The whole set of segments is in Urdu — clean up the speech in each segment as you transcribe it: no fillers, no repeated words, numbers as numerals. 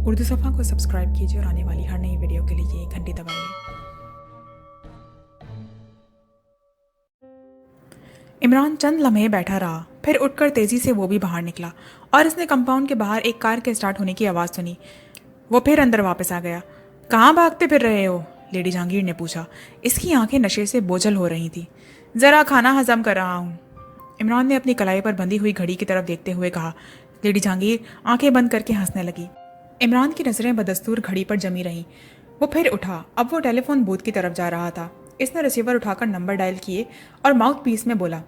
اردو صفحہ کو سبسکرائب کیجیے اور آنے والی ہر نئی ویڈیو کے لیے گھنٹی دبائیے۔ عمران چند لمحے بیٹھا رہا، پھر اٹھ کر تیزی سے وہ بھی باہر نکلا اور اس نے کمپاؤنڈ کے باہر ایک کار کے اسٹارٹ ہونے کی آواز سنی۔ وہ پھر اندر واپس آ گیا۔ کہاں بھاگتے پھر رہے ہو؟ لیڈی جہانگیر نے پوچھا۔ اس کی آنکھیں نشے سے بوجھل ہو رہی تھیں۔ ذرا کھانا ہضم کر رہا ہوں، عمران نے اپنی کلائی پر بندھی ہوئی گھڑی کی طرف دیکھتے ہوئے کہا۔ لیڈی جہانگیر آنکھیں بند کر کے ہنسنے لگی۔ عمران کی نظریں بدستور گھڑی پر جمی رہیں۔ وہ پھر اٹھا۔ اب وہ ٹیلی فون بوتھ کی طرف جا رہا تھا۔ اس نے ریسیور اٹھا کر نمبر ڈائل کیے اور ماؤتھ پیس میں بولا،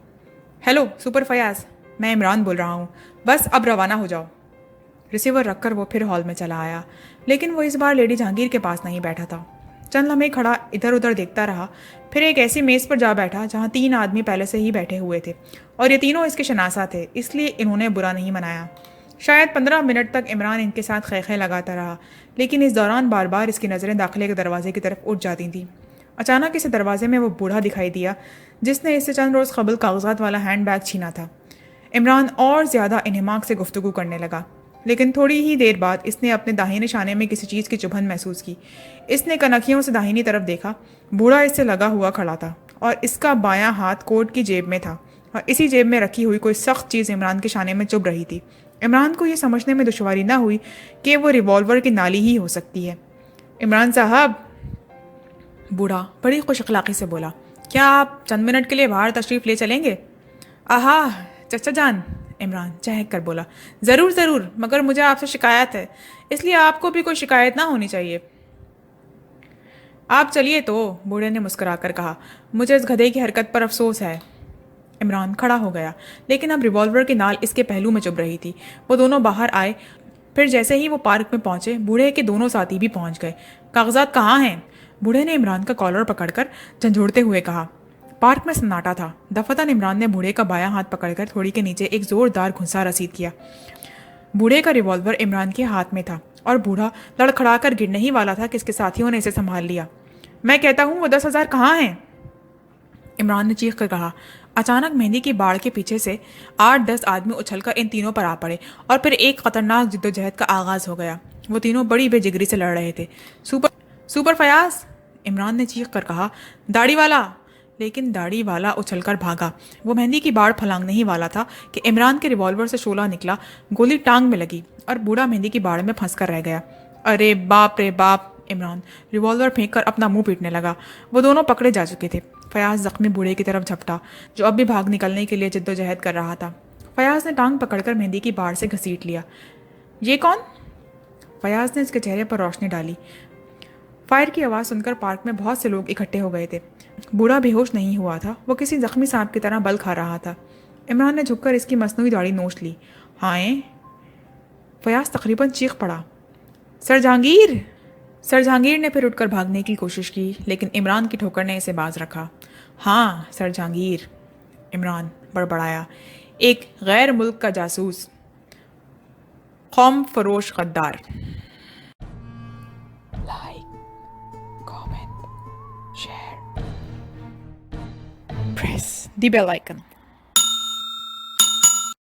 ہیلو سپر فیاض، میں عمران بول رہا ہوں، بس اب روانہ ہو جاؤ۔ ریسیور رکھ کر وہ پھر ہال میں چلا آیا، لیکن وہ اس بار لیڈی جہانگیر کے پاس نہیں بیٹھا تھا۔ چند لمحے کھڑا ادھر ادھر دیکھتا رہا، پھر ایک ایسی میز پر جا بیٹھا جہاں 3 آدمی پہلے سے ہی بیٹھے ہوئے تھے اور یہ تینوں اس کے شناسا تھے، اس لیے انہوں نے برا نہیں منایا۔ شاید 15 منٹ تک عمران ان کے ساتھ خے لگاتا رہا، لیکن اس دوران بار بار اس کی نظریں داخلے کے دروازے کی طرف اٹھ جاتی تھیں۔ اچانک اسے دروازے میں وہ بوڑھا دکھائی دیا جس نے اس سے چند روز قبل کاغذات والا ہینڈ بیگ چھینا تھا۔ عمران اور زیادہ انہماک سے گفتگو کرنے لگا، لیکن تھوڑی ہی دیر بعد اس نے اپنے داہنے شانے میں کسی چیز کی چبھن محسوس کی۔ اس نے کنکھیوں سے داہنی طرف دیکھا۔ بوڑھا اس سے لگا ہوا کھڑا تھا اور اس کا بایاں ہاتھ کوٹ کی جیب میں تھا اور اسی جیب میں رکھی ہوئی کوئی سخت چیز عمران کے شانے میں چبھ رہی تھی۔ عمران کو یہ سمجھنے میں دشواری نہ ہوئی کہ وہ ریوالور کی نالی ہی ہو سکتی ہے۔ عمران صاحب، بوڑھا بڑی خوش اخلاقی سے بولا، کیا آپ چند منٹ کے لیے باہر تشریف لے چلیں گے؟ آہا چچا جان، عمران چہک کر بولا، ضرور ضرور، مگر مجھے آپ سے شکایت ہے، اس لیے آپ کو بھی کوئی شکایت نہ ہونی چاہیے۔ آپ چلیے تو، بوڑھے نے مسکرا کر کہا، مجھے اس گدھے کی حرکت پر افسوس ہے۔ عمران کھڑا ہو گیا، لیکن اب ریوالور کی نال اس کے پہلو میں چبھ رہی تھی۔ وہ دونوں باہر آئے، پھر جیسے ہی وہ پارک میں پہنچے بوڑھے کے دونوں ساتھی بھی پہنچ گئے۔ کاغذات کہاں ہیں؟ بوڑھے نے عمران کا کالر پکڑ کر جھنجھوڑتے ہوئے کہا۔ پارک میں سناٹا تھا۔ دفتن عمران نے بوڑھے کا بایاں ہاتھ پکڑ کر تھوڑی کے نیچے ایک زوردار گھونسا رسید کیا۔ بوڑھے کا ریوالور عمران کے ہاتھ میں تھا اور بوڑھا لڑکھڑا کر گرنے ہی والا تھا کہ اس کے ساتھیوں نے اسے سنبھال لیا۔ میں کہتا ہوں وہ 10,000 کہاں ہیں؟ عمران نے چیخ کر کہا۔ اچانک مہندی کی باڑ کے پیچھے سے 8-10 آدمی اچھل کر ان تینوں پر آ پڑے اور پھر ایک خطرناک جدوجہد کا آغاز ہو گیا۔ وہ تینوں بڑی بے جگری سے لڑ رہے تھے۔ سپر فیاض، عمران نے چیخ کر کہا، داڑھی والا! لیکن داڑھی والا اچھل کر بھاگا۔ وہ مہندی کی باڑ پھلانگنے ہی والا تھا کہ عمران کے ریوالور سے شعلہ نکلا، گولی ٹانگ میں لگی اور بوڑھا مہندی کی باڑ میں پھنس کر رہ گیا۔ ارے باپ رے باپ! عمران ریوالور پھینک کر اپنا منہ پیٹنے لگا۔ وہ دونوں پکڑے جا چکے تھے۔ فیاض زخمی بوڑھے کی طرف جھپٹا جو اب بھی بھاگ نکلنے کے لیے جدوجہد کر رہا تھا۔ فیاض نے ٹانگ پکڑ کر مہندی کی باڑ سے گھسیٹ لیا۔ یہ کون؟ فیاض نے اس کے چہرے پر روشنی ڈالی۔ فائر کی آواز سن کر پارک میں بہت سے لوگ اکٹھے ہو گئے تھے۔ بوڑھا بے ہوش نہیں ہوا تھا، وہ کسی زخمی سانپ کی طرح بل کھا رہا تھا۔ عمران نے جھک کر اس کی مصنوعی داڑھی نوچ لی۔ ہائے! فیاض تقریباً چیخ پڑا۔ سر جہانگیر! سر جہانگیر نے پھر اٹھ کر بھاگنے کی کوشش کی، لیکن عمران کی ٹھوکر نے اسے باز رکھا۔ ہاں سر جہانگیر، عمران بڑبڑایا، ایک غیر ملک کا جاسوس، قوم فروش غدار۔ لائک، کامنٹ، شیئر، پریس دی بیل آئکن۔